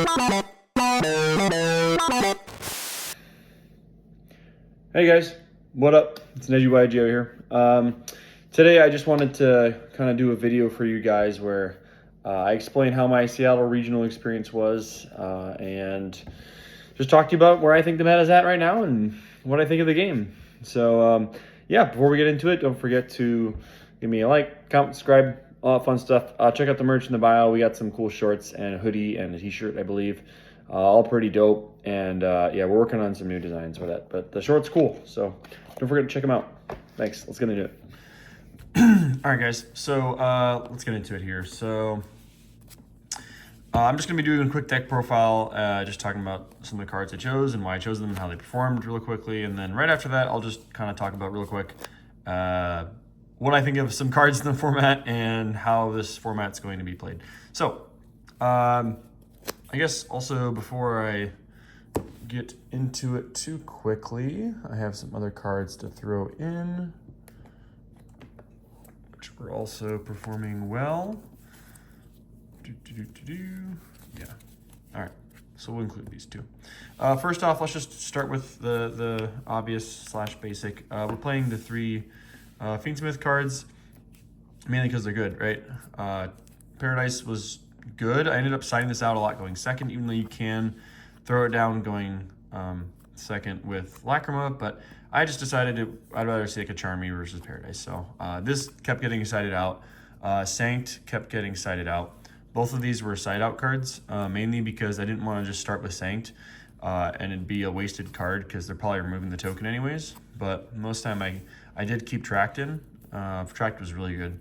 Hey guys, what up? It's NejiYGO here. Today I just wanted to kind of do a video for you guys where I explain how my Seattle regional experience was and just talk to you about where I think the meta is at right now and what I think of the game. So yeah, before we get into it, don't forget to give me a like, comment, subscribe, all that fun stuff. Check out the merch in the bio. We got some cool shorts and a hoodie and a t-shirt, I believe. All pretty dope, and yeah, we're working on some new designs with it, but the short's cool, so don't forget to check them out. Thanks, let's get into it. All right, guys, so let's get into it here. So I'm just going to be doing a quick deck profile, just talking about some of the cards I chose and why I chose them and how they performed real quickly, and then right after that, I'll just kind of talk about real quick what I think of some cards in the format and how this format's going to be played. So, I guess also before I get into it too quickly, I have some other cards to throw in, which were also performing well. Yeah. All right. So we'll include these two. First off, let's just start with the obvious / basic. We're playing the three Fiendsmith cards, mainly because they're good, right? Paradise was good. I ended up siding this out a lot going second, even though you can throw it down going second with Lacrima, but I just decided I'd rather see like a Charmy versus Paradise. So this kept getting sided out. Sanct kept getting sided out. Both of these were side out cards, mainly because I didn't want to just start with Sanct and it'd be a wasted card because they're probably removing the token anyways. But most time I did keep Tract in. Tract was really good.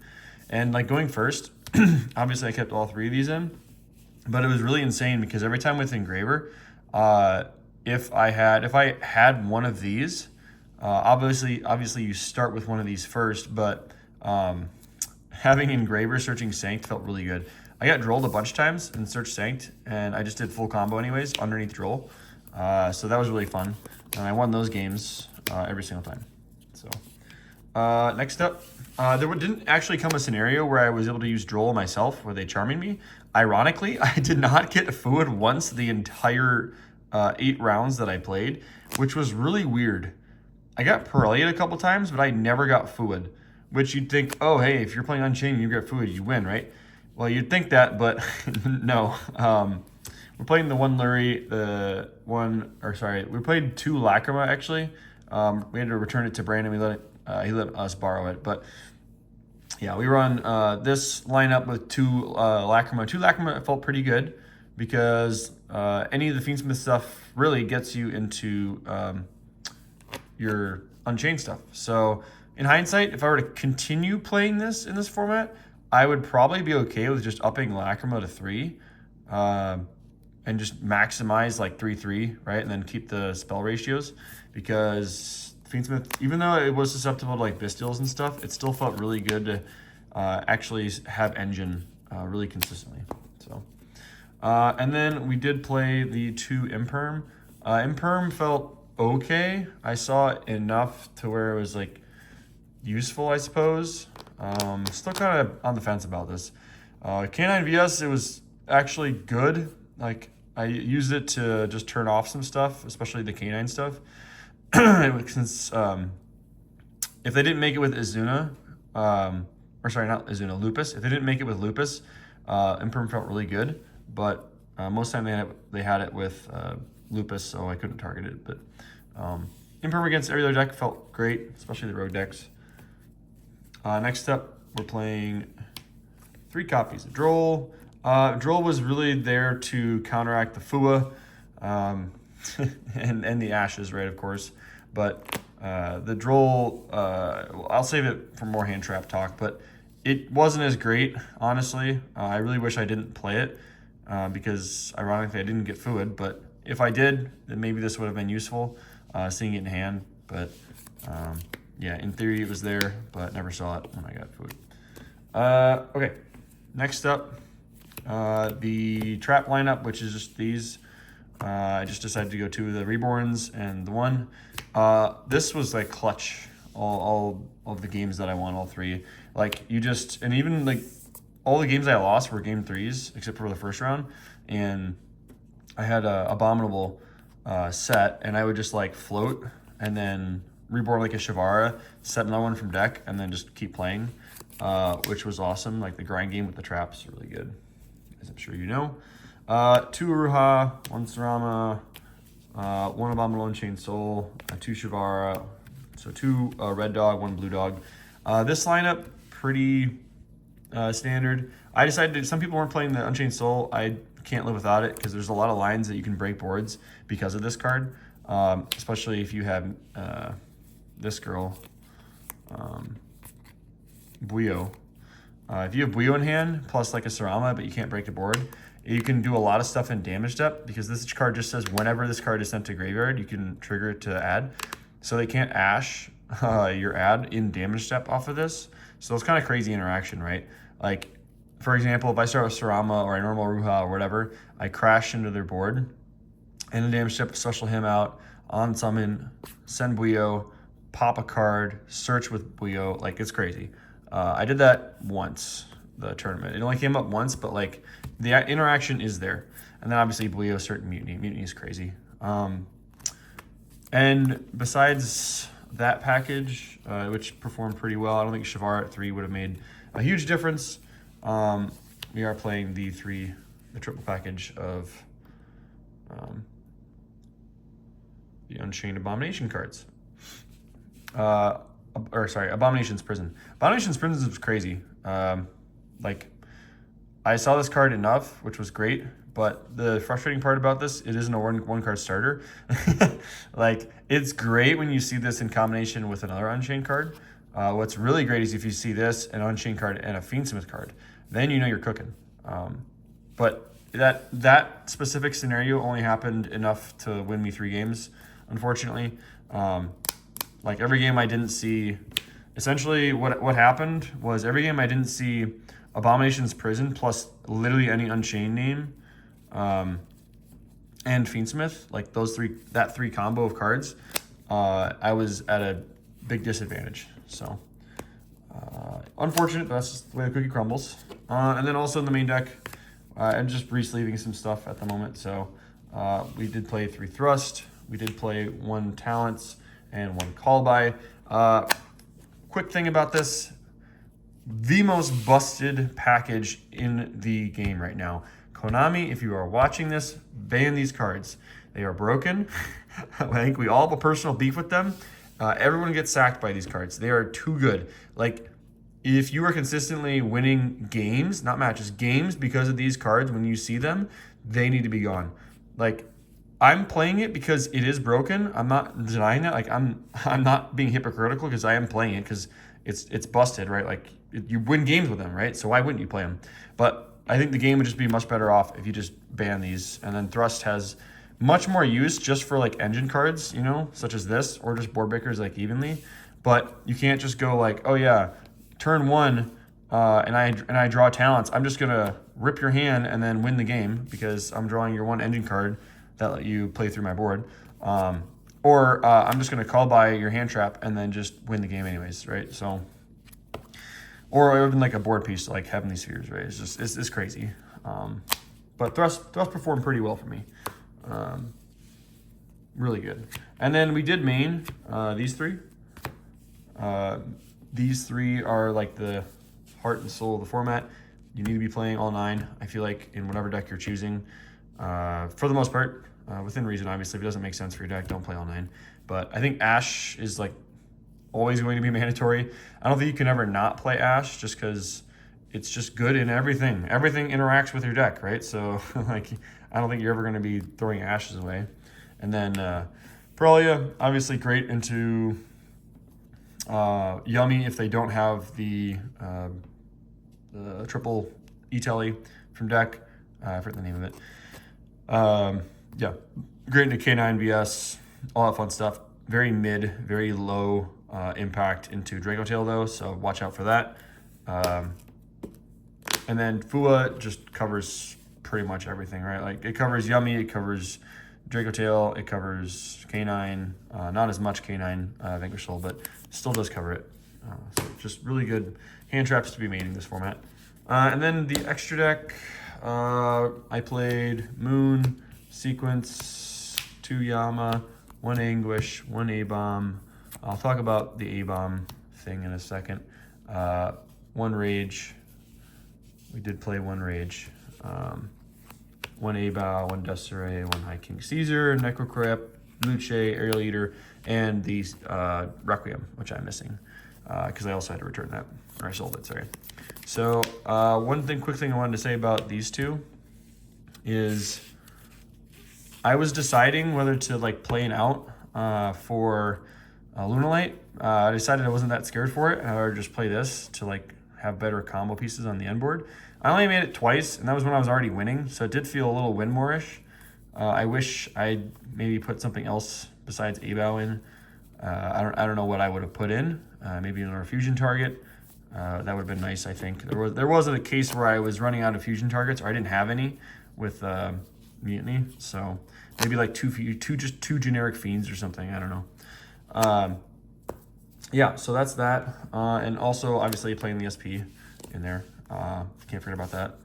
And like going first, obviously I kept all three of these in, but it was really insane because every time with Engraver, if I had one of these, obviously you start with one of these first, but having Engraver searching Sanct felt really good. I got drolled a bunch of times and searched Sanct, and I just did full combo anyways underneath droll. So that was really fun, and I won those games every single time. So next up, there didn't actually come a scenario where I was able to use droll myself, where they charming me. Ironically, I did not get Fluid once the entire 8 rounds that I played, which was really weird. I got Paralied a couple times, but I never got Fluid, which you'd think, oh, hey, if you're playing Unchained and you get Fluid, you win, right? Well, you'd think that, but no. We're playing the one Lurie, we played 2 Lacrima, actually. We had to return it to Brandon. He let us borrow it, but yeah, we run this lineup with 2 Lacrima. 2 Lacrima felt pretty good because any of the Fiendsmith stuff really gets you into your Unchained stuff. So in hindsight, if I were to continue playing this in this format, I would probably be okay with just upping Lacrima to 3 and just maximize like 3/3, right? And then keep the spell ratios, because Fiendsmith, even though it was susceptible to like Bestials and stuff, it still felt really good to actually have Engine really consistently. So, and then we did play the 2 Imperm. Imperm felt okay. I saw enough to where it was like useful, I suppose. Still kind of on the fence about this. K9 VS, it was actually good. Like I used it to just turn off some stuff, especially the K9 stuff. Since if they didn't make it with Izuna, or sorry, not Izuna, Lupus. If they didn't make it with Lupus, Imperm felt really good. But most of the time they had it with Lupus, so I couldn't target it. But Imperm against every other deck felt great, especially the rogue decks. Next up, we're playing 3 copies of Droll. Droll was really there to counteract the Fua and the Ashes, right, of course. But the Droll, I'll save it for more hand trap talk, but it wasn't as great, honestly. I really wish I didn't play it because, ironically, I didn't get Fluid. But if I did, then maybe this would have been useful, seeing it in hand. But yeah, in theory it was there, but never saw it when I got Fluid. Okay, next up, the trap lineup, which is just these. I just decided to go 2 of the Reborns and the 1. This was like clutch. All of the games that I won, all 3. Like you just, and even like all the games I lost were game 3s, except for the first round. And I had a Abominable set, and I would just like float and then reborn like a Shivara, set another one from deck, and then just keep playing, which was awesome. Like the grind game with the traps, really good, as I'm sure you know. 2 Aruha, 1 Sarama, 1 Abominable Unchained Soul, 2 Shivara, so 2 Red Dog, 1 Blue Dog. This lineup, pretty standard. I decided some people weren't playing the Unchained Soul. I can't live without it because there's a lot of lines that you can break boards because of this card, especially if you have this girl, Buyo. If you have Buyo in hand, plus like a Sarama, but you can't break the board, you can do a lot of stuff in damage depth because this card just says whenever this card is sent to graveyard, you can trigger it to add. So they can't ash your add in damage step off of this. So it's kind of crazy interaction, right? Like, for example, if I start with Sarama or a normal Ruha or whatever, I crash into their board, and the damage step, special him out, on summon, send Buyo, pop a card, search with Buyo. Like, it's crazy. I did that once, the tournament. It only came up once, but like the interaction is there. And then obviously Buyo, certain Mutiny. Mutiny is crazy. And besides that package, which performed pretty well, I don't think Shivara at 3 would have made a huge difference. We are playing the triple package of the Unchained Abomination cards. Abomination's Prison. Abomination's Prison is crazy. Like, I saw this card enough, which was great, but the frustrating part about this, it isn't a one card starter. Like, it's great when you see this in combination with another Unchained card. What's really great is if you see this, an Unchained card, and a Fiendsmith card. Then you know you're cooking. But that specific scenario only happened enough to win me 3 games, unfortunately. Like every game I didn't see, essentially what happened was every game I didn't see Abomination's Prison plus literally any Unchained name, and Fiendsmith, like that three combo of cards, I was at a big disadvantage. So unfortunate, but that's just the way the cookie crumbles. And then also in the main deck, I'm just re-sleeving some stuff at the moment. So we did play 3 Thrust, we did play 1 Talents, and 1 Call By. Quick thing about this, the most busted package in the game right now. Konami, if you are watching this, ban these cards. They are broken. I think we all have a personal beef with them. Everyone gets sacked by these cards. They are too good. Like, if you are consistently winning games, not matches, games because of these cards, when you see them, they need to be gone. Like, I'm playing it because it is broken. I'm not denying that. Like, I'm not being hypocritical because I am playing it because it's busted, right? Like, you win games with them, right? So why wouldn't you play them? But I think the game would just be much better off if you just ban these. And then Thrust has much more use just for like engine cards, you know, such as this, or just board breakers like evenly. But you can't just go like, oh yeah, turn 1 and I draw talents. I'm just gonna rip your hand and then win the game because I'm drawing your 1 engine card that let you play through my board. Or I'm just gonna call by your hand trap and then just win the game anyways, right? So, or even like a board piece like Heavenly Spheres, right? It's just, it's crazy. But Thrust performed pretty well for me. Really good. And then we did main these 3. These 3 are like the heart and soul of the format. You need to be playing all 9, I feel like, in whatever deck you're choosing. For the most part, within reason, obviously. If it doesn't make sense for your deck, don't play all 9. But I think Ash is like always going to be mandatory. I don't think you can ever not play Ash just because it's just good in everything. Everything interacts with your deck, right? So like, I don't think you're ever going to be throwing Ashes away. And then Paralia, obviously great into Yummy if they don't have the triple E-Telly from deck. I forget the name of it. Yeah, great into K9 VS, all that fun stuff. Very mid, very low impact into Draco Tail though, so watch out for that. And then Fua just covers pretty much everything, right? Like, it covers Yummy, it covers Draco Tail, it covers K9, not as much K9 Vanquish Soul, but still does cover it. So just really good hand traps to be made in this format. And then the extra deck, I played Moon, Sequence, 2 Yama, 1 Anguish, 1 A-Bomb. I'll talk about the A-Bomb thing in a second. 1 Rage. We did play 1 Rage. 1 A-Bow, 1 Desiree, 1 High King Caesar, Necrocrypt, Luce, Aerial Eater, and the Requiem, which I'm missing because I also had to return that, or I sold it, sorry. So quick thing I wanted to say about these two is I was deciding whether to like play an out for Lunalight. I decided I wasn't that scared for it, and I would just play this to like have better combo pieces on the end board. I only made it twice, and that was when I was already winning, so it did feel a little win-more-ish. I wish I'd maybe put something else besides A-Bow in. I don't know what I would have put in. Maybe another fusion target. That would have been nice, I think. There was a case where I was running out of fusion targets, or I didn't have any with Mutiny, so maybe like just two generic Fiends or something. I don't know. Yeah, so that's that. And also, obviously, playing the SP in there. Can't forget about that.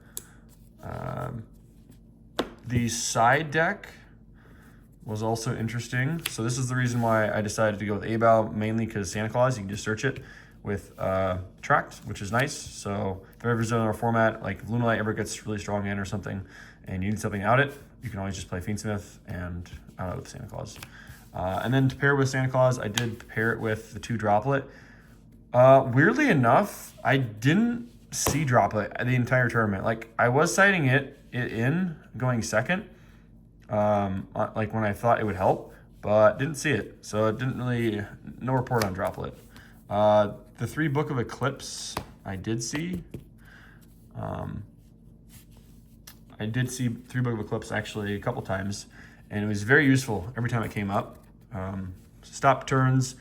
The side deck was also interesting. So this is the reason why I decided to go with A-Bow, mainly because Santa Claus, you can just search it with Tract, which is nice. So if there ever in our format, like if Lunalight ever gets really strong in or something, and you need something out it, you can always just play Fiendsmith and out it with Santa Claus. And then to pair with Santa Claus, I did pair it with the 2 Droplet. Weirdly enough, I didn't see Droplet the entire tournament. Like I was sighting it in going second, like when I thought it would help, but didn't see it. So it didn't really, no report on Droplet. The 3 Book of Eclipse, I did see. I did see 3 Book of Eclipse actually a couple times, and it was very useful every time it came up. Stop turns.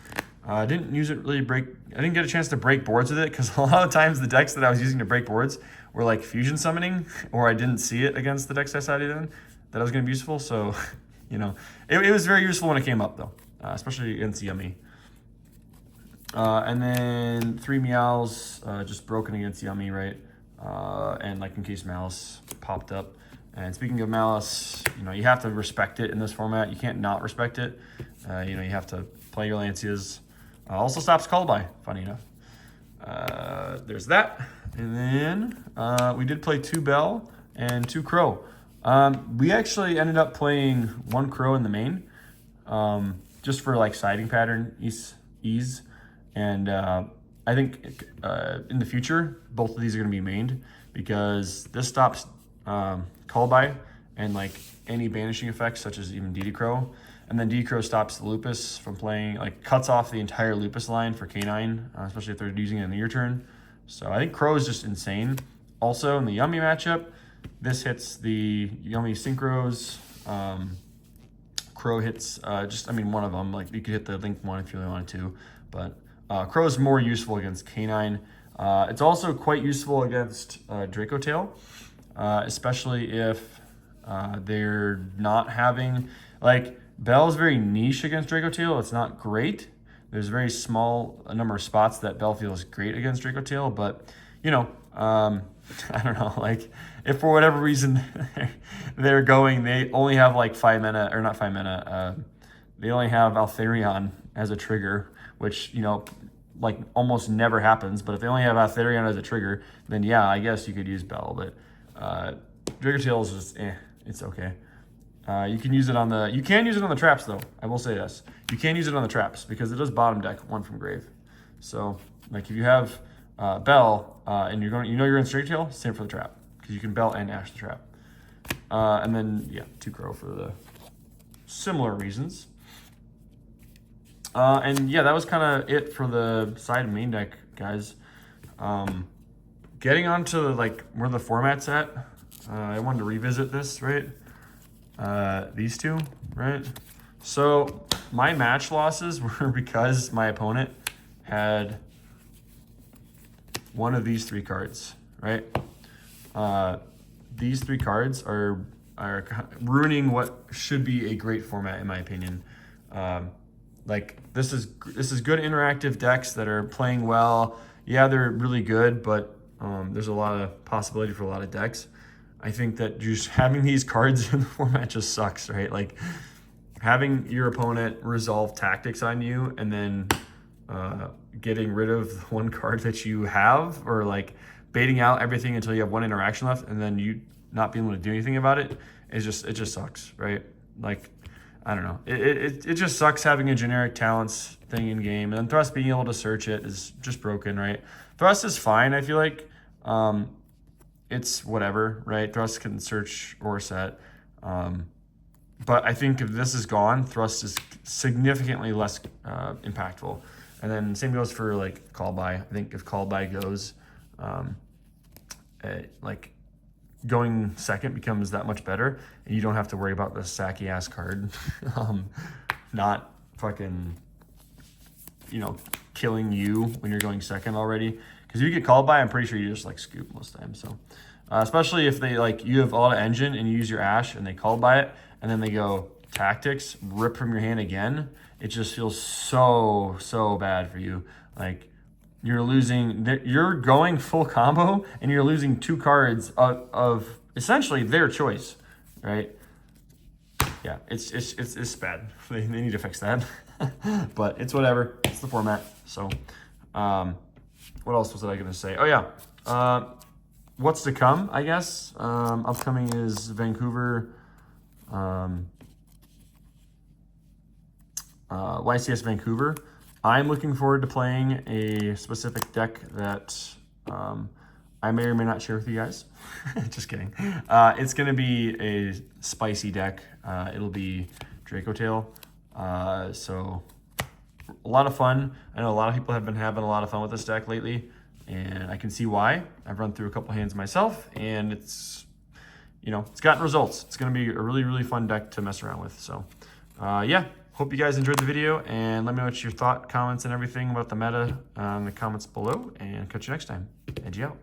Didn't use it really I didn't get a chance to break boards with it because a lot of times the decks that I was using to break boards were like fusion summoning, or I didn't see it against the decks I sided in that was going to be useful. So, you know, it was very useful when it came up though, especially against Yummy. And then 3 Meows, just broken against Yummy, right? And like in case Malice popped up. And speaking of Malice, you know, you have to respect it in this format. You can't not respect it. You know, you have to play your Lancias. Also stops call by, funny enough. There's that. And then we did play 2 Bell and 2 Crow. We actually ended up playing 1 Crow in the main, just for like siding pattern ease. And I think in the future, both of these are going to be mained because this stops call by and like any banishing effects such as even DD Crow. And then DD Crow stops the Lupus from playing, like cuts off the entire Lupus line for K9, especially if they're using it in the your turn. So I think Crow is just insane. Also in the Yummy matchup, this hits the Yummy Synchros. Crow hits one of them. Like you could hit the Link one if you really wanted to, but Crow is more useful against K9. It's also quite useful against Draco Tail, especially if they're not having, like, Bell is very niche against Draco Tail. It's not great. There's a very small number of spots that Bell feels great against Draco Tail, but, you know, I don't know, like, if for whatever reason they're going, they only have like 5 mana, or not 5 mana, they only have Altharion as a trigger, which, you know, like almost never happens. But if they only have Altharion as a trigger, then yeah, I guess you could use Bell. But Draco Tail is just, it's okay. You can use it on the traps though. I will say this. You can use it on the traps because it does bottom deck 1 from grave. So like if you have Bell and you're in Straight Tail, same for the trap because you can Bell and Ash the trap. And then yeah, 2 Crow for the similar reasons. And yeah, that was kind of it for the side and main deck, guys. Getting on to like where the format's at, I wanted to revisit this, right? These two, right? So my match losses were because my opponent had one of these 3 cards, right? These 3 cards are ruining what should be a great format, in my opinion. Like this is good interactive decks that are playing well. Yeah, they're really good, but there's a lot of possibility for a lot of decks. I think that just having these cards in the format just sucks, right? Like having your opponent resolve tactics on you and then getting rid of the one card that you have, or like baiting out everything until you have one interaction left and then you not being able to do anything about it, it just sucks, right? Like, I don't know. It just sucks having a generic talents thing in game, and then Thrust being able to search it is just broken, right? Thrust is fine, I feel like. It's whatever, right? Thrust can search or set. But I think if this is gone, Thrust is significantly less impactful. And then same goes for like call by. I think if call by goes, like going second becomes that much better, and you don't have to worry about the sacky ass card not fucking, you know, killing you when you're going second already. Because if you get called by, I'm pretty sure you just like scoop most of the time. So especially if they like you have a lot of engine and you use your Ash and they call by it and then they go tactics, rip from your hand again, it just feels so bad for you. Like you're losing, you're going full combo and you're losing 2 cards of essentially their choice, right? Yeah, it's bad. They need to fix that. But it's whatever. It's the format. So what else was I going to say? Oh yeah. What's to come, I guess. Upcoming is Vancouver. YCS Vancouver. I'm looking forward to playing a specific deck that I may or may not share with you guys. Just kidding. It's going to be a spicy deck. It'll be Draco Tail. So a lot of fun. I know a lot of people have been having a lot of fun with this deck lately, and I can see why. I've run through a couple hands myself, and it's, you know, it's gotten results. It's going to be a really fun deck to mess around with. So yeah, hope you guys enjoyed the video, and let me know what your comments and everything about the meta in the comments below, and catch you next time. Edgy out.